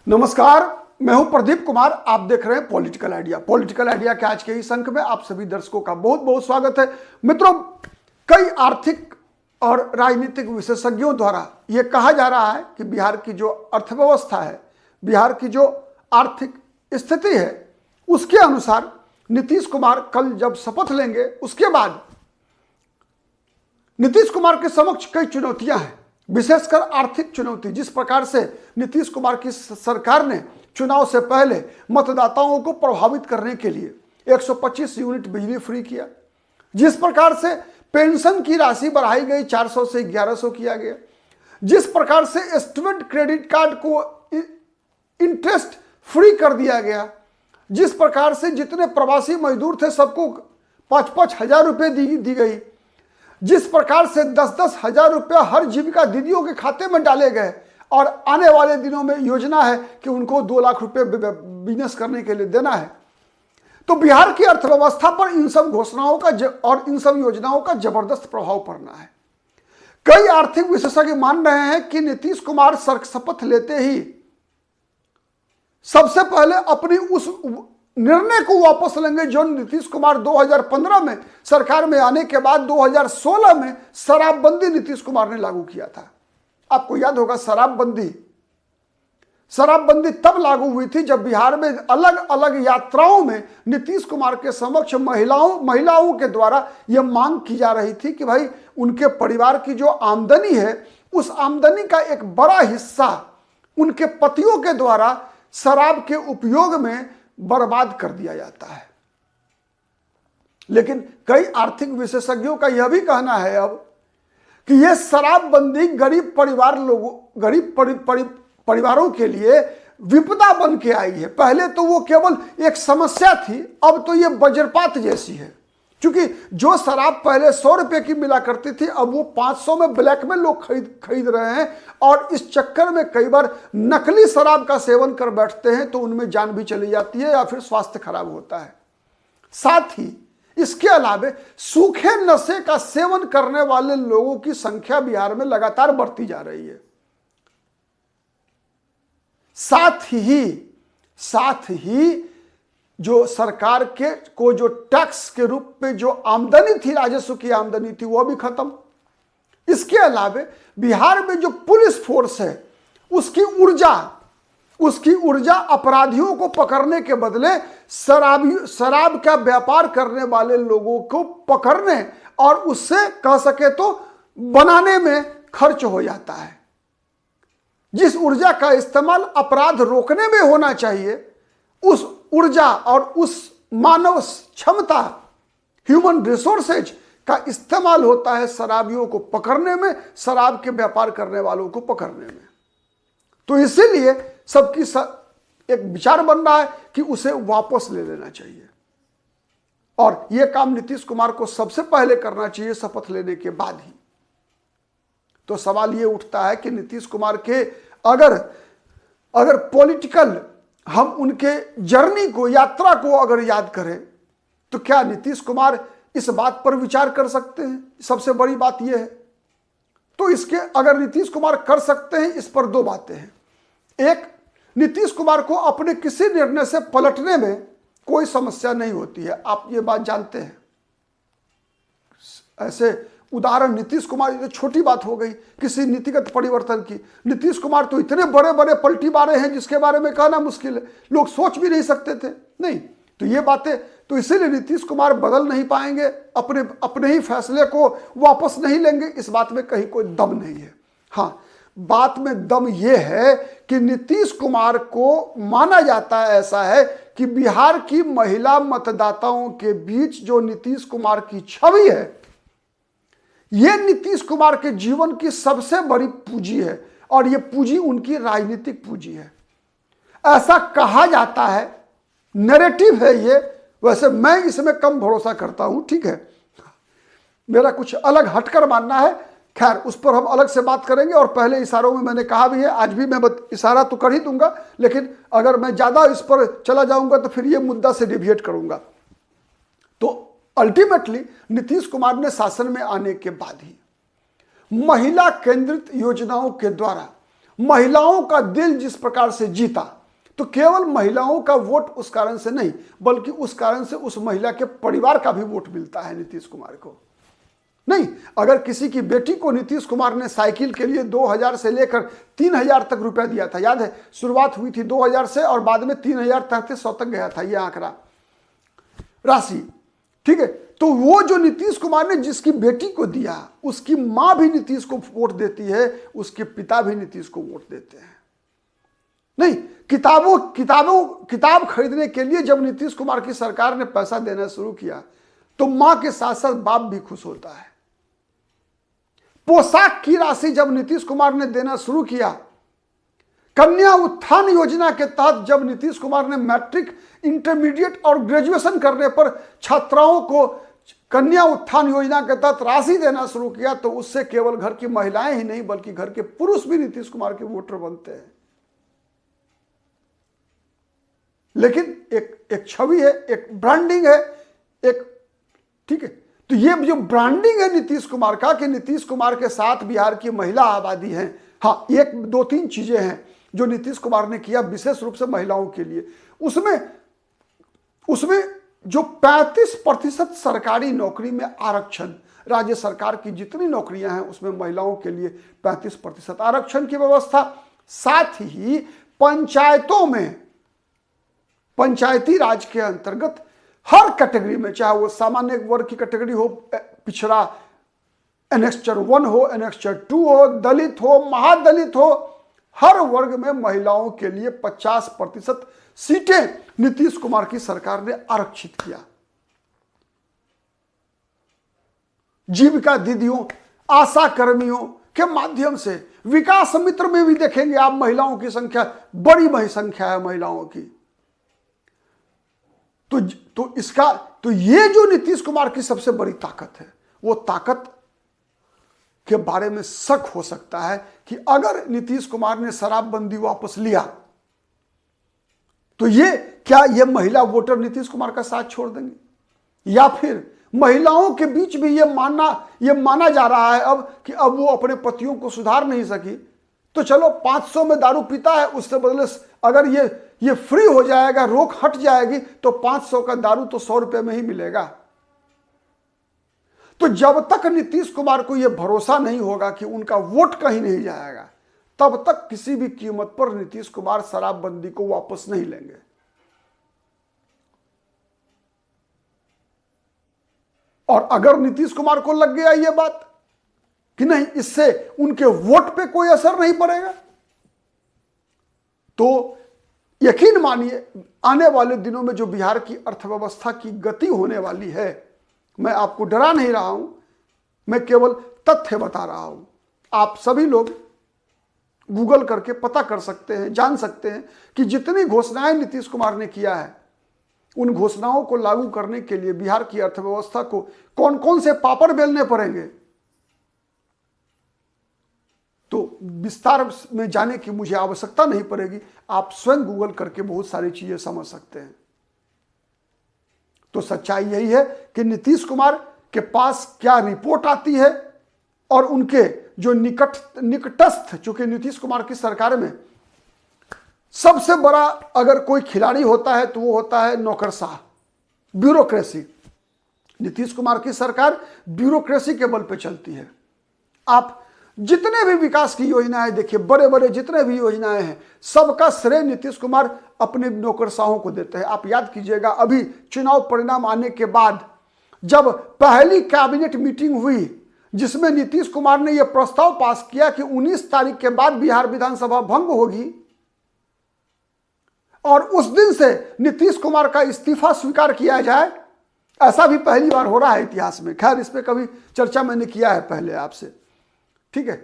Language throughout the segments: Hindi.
नमस्कार, मैं हूं प्रदीप कुमार। आप देख रहे हैं पॉलिटिकल आइडिया। पॉलिटिकल आइडिया के आज के इस अंक में आप सभी दर्शकों का बहुत बहुत स्वागत है। मित्रों, कई आर्थिक और राजनीतिक विशेषज्ञों द्वारा यह कहा जा रहा है कि बिहार की जो अर्थव्यवस्था है, बिहार की जो आर्थिक स्थिति है, उसके अनुसार नीतीश कुमार कल जब शपथ लेंगे उसके बाद नीतीश कुमार के समक्ष कई चुनौतियां हैं, विशेषकर आर्थिक चुनौती। जिस प्रकार से नीतीश कुमार की सरकार ने चुनाव से पहले मतदाताओं को प्रभावित करने के लिए 125 यूनिट बिजली फ्री किया, जिस प्रकार से पेंशन की राशि बढ़ाई गई 400 से 1100 किया गया, जिस प्रकार से स्टूडेंट क्रेडिट कार्ड को इंटरेस्ट फ्री कर दिया गया, जिस प्रकार से जितने प्रवासी मजदूर थे सबको 5-5 हजार रुपये दी गई, जिस प्रकार से 10-10 हजार रुपया हर जीविका दीदियों के खाते में डाले गए और आने वाले दिनों में योजना है कि उनको 2 लाख रुपए बिजनेस करने के लिए देना है, तो बिहार की अर्थव्यवस्था पर इन सब घोषणाओं का और इन सब योजनाओं का जबरदस्त प्रभाव पड़ना है। कई आर्थिक विशेषज्ञ मान रहे हैं कि नीतीश कुमार शपथ लेते ही सबसे पहले अपनी उस निर्णय को वापस लेंगे जो नीतीश कुमार 2015 में सरकार में आने के बाद 2016 में शराबबंदी नीतीश कुमार ने लागू किया था। आपको याद होगा, शराबबंदी तब लागू हुई थी जब बिहार में अलग अलग यात्राओं में नीतीश कुमार के समक्ष महिलाओं के द्वारा यह मांग की जा रही थी कि भाई उनके परिवार की जो आमदनी है, उस आमदनी का एक बड़ा हिस्सा उनके पतियों के द्वारा शराब के उपयोग में बर्बाद कर दिया जाता है। लेकिन कई आर्थिक विशेषज्ञों का यह भी कहना है अब कि यह शराबबंदी गरीब परिवारों के लिए विपदा बन के आई है। पहले तो वो केवल एक समस्या थी, अब तो यह वज्रपात जैसी है। क्योंकि जो शराब पहले 100 रुपए की मिला करती थी, अब वो 500 में ब्लैक में लोग खरीद रहे हैं और इस चक्कर में कई बार नकली शराब का सेवन कर बैठते हैं तो उनमें जान भी चली जाती है या फिर स्वास्थ्य खराब होता है। साथ ही इसके अलावे सूखे नशे का सेवन करने वाले लोगों की संख्या बिहार में लगातार बढ़ती जा रही है। साथ ही जो सरकार को जो टैक्स के रूप में जो आमदनी थी, राजस्व की आमदनी थी, वह भी खत्म। इसके अलावे बिहार में जो पुलिस फोर्स है, उसकी ऊर्जा अपराधियों को पकड़ने के बदले शराब का व्यापार करने वाले लोगों को पकड़ने और उससे कह सके तो बनाने में खर्च हो जाता है। जिस ऊर्जा का इस्तेमाल अपराध रोकने में होना चाहिए, उस ऊर्जा और उस मानव क्षमता, ह्यूमन रिसोर्सेज का इस्तेमाल होता है शराबियों को पकड़ने में, शराब के व्यापार करने वालों को पकड़ने में। तो इसीलिए सबकी एक विचार बन रहा है कि उसे वापस ले लेना चाहिए और यह काम नीतीश कुमार को सबसे पहले करना चाहिए शपथ लेने के बाद ही। तो सवाल यह उठता है कि नीतीश कुमार के अगर पॉलिटिकल हम उनके जर्नी को, यात्रा को अगर याद करें तो क्या नीतीश कुमार इस बात पर विचार कर सकते हैं? सबसे बड़ी बात यह है। तो इसके अगर नीतीश कुमार कर सकते हैं, इस पर 2 बातें हैं। एक, नीतीश कुमार को अपने किसी निर्णय से पलटने में कोई समस्या नहीं होती है। आप ये बात जानते हैं। ऐसे उदाहरण नीतीश कुमार, ये छोटी बात हो गई किसी नीतिगत परिवर्तन की। नीतीश कुमार तो इतने बड़े बड़े पलटीबारे हैं जिसके बारे में कहना मुश्किल है, लोग सोच भी नहीं सकते थे। नहीं, तो ये बातें, तो इसीलिए नीतीश कुमार बदल नहीं पाएंगे, अपने ही फैसले को वापस नहीं लेंगे, इस बात में कहीं कोई दम नहीं है। हाँ, बात में दम यह है कि नीतीश कुमार को माना जाता है ऐसा है कि बिहार की महिला मतदाताओं के बीच जो नीतीश कुमार की छवि है, यह नीतीश कुमार के जीवन की सबसे बड़ी पूंजी है और यह पूंजी उनकी राजनीतिक पूंजी है। ऐसा कहा जाता है, नैरेटिव है ये। वैसे मैं इसमें कम भरोसा करता हूं, ठीक है, मेरा कुछ अलग हटकर मानना है। खैर, उस पर हम अलग से बात करेंगे और पहले इशारों में मैंने कहा भी है, आज भी मैं इशारा तो कर ही दूंगा, लेकिन अगर मैं ज्यादा इस पर चला जाऊंगा तो फिर यह मुद्दा से डिविएट करूंगा। तो अल्टीमेटली नीतीश कुमार ने शासन में आने के बाद ही महिला केंद्रित योजनाओं के द्वारा महिलाओं का दिल जिस प्रकार से जीता, तो केवल महिलाओं का वोट उस कारण से नहीं, बल्कि उस कारण से उस महिला के परिवार का भी वोट मिलता है नीतीश कुमार को। नहीं, अगर किसी की बेटी को नीतीश कुमार ने साइकिल के लिए 2000 से लेकर 3000 तक रुपया दिया था, याद है, शुरुआत हुई थी 2000 से और बाद में 3300 तक गया था यह आंकड़ा राशि, ठीक है। तो वो जो नीतीश कुमार ने जिसकी बेटी को दिया, उसकी मां भी नीतीश को वोट देती है, उसके पिता भी नीतीश को वोट देते हैं। नहीं, किताब खरीदने के लिए जब नीतीश कुमार की सरकार ने पैसा देना शुरू किया तो मां के साथ साथ बाप भी खुश होता है। पोशाक की राशि जब नीतीश कुमार ने देना शुरू किया, कन्या उत्थान योजना के तहत जब नीतीश कुमार ने मैट्रिक, इंटरमीडिएट और ग्रेजुएशन करने पर छात्राओं को कन्या उत्थान योजना के तहत राशि देना शुरू किया, तो उससे केवल घर की महिलाएं ही नहीं बल्कि घर के पुरुष भी नीतीश कुमार के वोटर बनते हैं। लेकिन एक छवि है, एक ब्रांडिंग है, एक, ठीक है। तो ये जो ब्रांडिंग है नीतीश कुमार का, कि नीतीश कुमार के साथ बिहार की महिला आबादी है। हाँ, एक दो तीन चीजें हैं जो नीतीश कुमार ने किया विशेष रूप से महिलाओं के लिए। उसमें जो 35% सरकारी नौकरी में आरक्षण, राज्य सरकार की जितनी नौकरियां हैं उसमें महिलाओं के लिए 35% आरक्षण की व्यवस्था, साथ ही पंचायतों में, पंचायती राज के अंतर्गत हर कैटेगरी में, चाहे वो सामान्य वर्ग की कैटेगरी हो, पिछड़ा एनेक्स्चर 1 हो, एनेक्स्चर 2 हो, दलित हो, महादलित हो, हर वर्ग में महिलाओं के लिए 50% सीटें नीतीश कुमार की सरकार ने आरक्षित किया। जीविका दीदियों, आशा कर्मियों के माध्यम से, विकास मित्र में भी देखेंगे आप महिलाओं की संख्या, बड़ी संख्या है महिलाओं की। तो ये जो नीतीश कुमार की सबसे बड़ी ताकत है, वो ताकत के बारे में शक हो सकता है कि अगर नीतीश कुमार ने शराबबंदी वापस लिया तो क्या ये महिला वोटर नीतीश कुमार का साथ छोड़ देंगे, या फिर महिलाओं के बीच भी ये माना जा रहा है अब कि अब वो अपने पतियों को सुधार नहीं सकी, तो चलो 500 में दारू पीता है, उससे बदले अगर ये फ्री हो जाएगा, रोक हट जाएगी, तो 500 का दारू तो 100 रुपए में ही मिलेगा। तो जब तक नीतीश कुमार को यह भरोसा नहीं होगा कि उनका वोट कहीं नहीं जाएगा, तब तक किसी भी कीमत पर नीतीश कुमार शराबबंदी को वापस नहीं लेंगे। और अगर नीतीश कुमार को लग गया यह बात कि नहीं, इससे उनके वोट पे कोई असर नहीं पड़ेगा, तो यकीन मानिए आने वाले दिनों में जो बिहार की अर्थव्यवस्था की गति होने वाली है, मैं आपको डरा नहीं रहा हूं, मैं केवल तथ्य बता रहा हूं। आप सभी लोग गूगल करके पता कर सकते हैं, जान सकते हैं कि जितनी घोषणाएं नीतीश कुमार ने किया है, उन घोषणाओं को लागू करने के लिए बिहार की अर्थव्यवस्था को कौन कौन से पापड़ बेलने पड़ेंगे। तो विस्तार में जाने की मुझे आवश्यकता नहीं पड़ेगी, आप स्वयं गूगल करके बहुत सारी चीजें समझ सकते हैं। तो सच्चाई यही है कि नीतीश कुमार के पास क्या रिपोर्ट आती है, और उनके जो निकटस्थ, चूंकि नीतीश कुमार की सरकार में सबसे बड़ा अगर कोई खिलाड़ी होता है तो वो होता है नौकरशाह, ब्यूरोक्रेसी। नीतीश कुमार की सरकार ब्यूरोक्रेसी के बल पे चलती है। आप जितने भी विकास की योजनाएं देखिए, बड़े बड़े जितने भी योजनाएं हैं, सबका श्रेय नीतीश कुमार अपने नौकरशाहों को देते हैं। आप याद कीजिएगा, अभी चुनाव परिणाम आने के बाद जब पहली कैबिनेट मीटिंग हुई, जिसमें नीतीश कुमार ने यह प्रस्ताव पास किया कि 19 तारीख के बाद बिहार विधानसभा भंग होगी, और उस दिन से नीतीश कुमार का इस्तीफा स्वीकार किया जाए, ऐसा भी पहली बार हो रहा है इतिहास में। खैर, इस पे कभी चर्चा मैंने किया है पहले आपसे, ठीक है।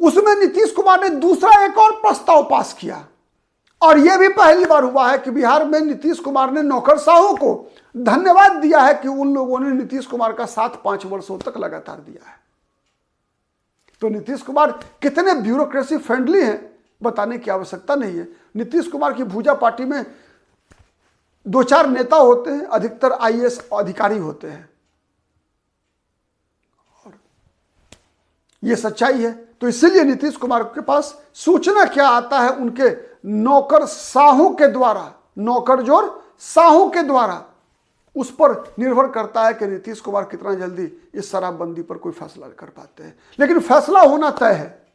उसमें नीतीश कुमार ने दूसरा एक और प्रस्ताव पास किया, और यह भी पहली बार हुआ है कि बिहार में नीतीश कुमार ने नौकरशाहों को धन्यवाद दिया है कि उन लोगों ने नीतीश कुमार का साथ 5 वर्षों तक लगातार दिया है। तो नीतीश कुमार कितने ब्यूरोक्रेसी फ्रेंडली हैं बताने की आवश्यकता नहीं है। नीतीश कुमार की भूजा पार्टी में 2-4 नेता होते हैं, अधिकतर आईएएस अधिकारी होते हैं। ये सच्चाई है। तो इसीलिए नीतीश कुमार के पास सूचना क्या आता है, उनके नौकर साहों के द्वारा, नौकर जोर साहों के द्वारा, उस पर निर्भर करता है कि नीतीश कुमार कितना जल्दी इस शराबबंदी पर कोई फैसला कर पाते हैं। लेकिन फैसला होना तय है,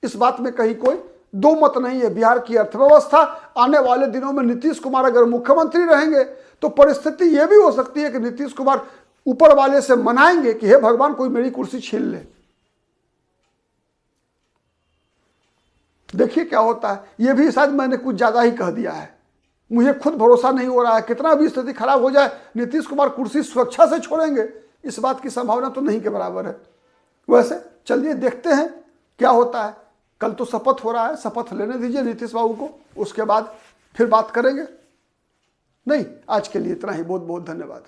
इस बात में कहीं कोई दो मत नहीं है। बिहार की अर्थव्यवस्था आने वाले दिनों में नीतीश कुमार अगर मुख्यमंत्री रहेंगे तो परिस्थिति यह भी हो सकती है कि नीतीश कुमार ऊपर वाले से मनाएंगे कि हे भगवान कोई मेरी कुर्सी छीन ले। देखिए क्या होता है। यह भी शायद मैंने कुछ ज्यादा ही कह दिया है, मुझे खुद भरोसा नहीं हो रहा है। कितना भी स्थिति खराब हो जाए, नीतीश कुमार कुर्सी सुरक्षा से छोड़ेंगे, इस बात की संभावना तो नहीं के बराबर है। वैसे चलिए देखते हैं क्या होता है। कल तो शपथ हो रहा है, शपथ लेने दीजिए नीतीश बाबू को, उसके बाद फिर बात करेंगे। नहीं, आज के लिए इतना ही। बहुत बहुत धन्यवाद।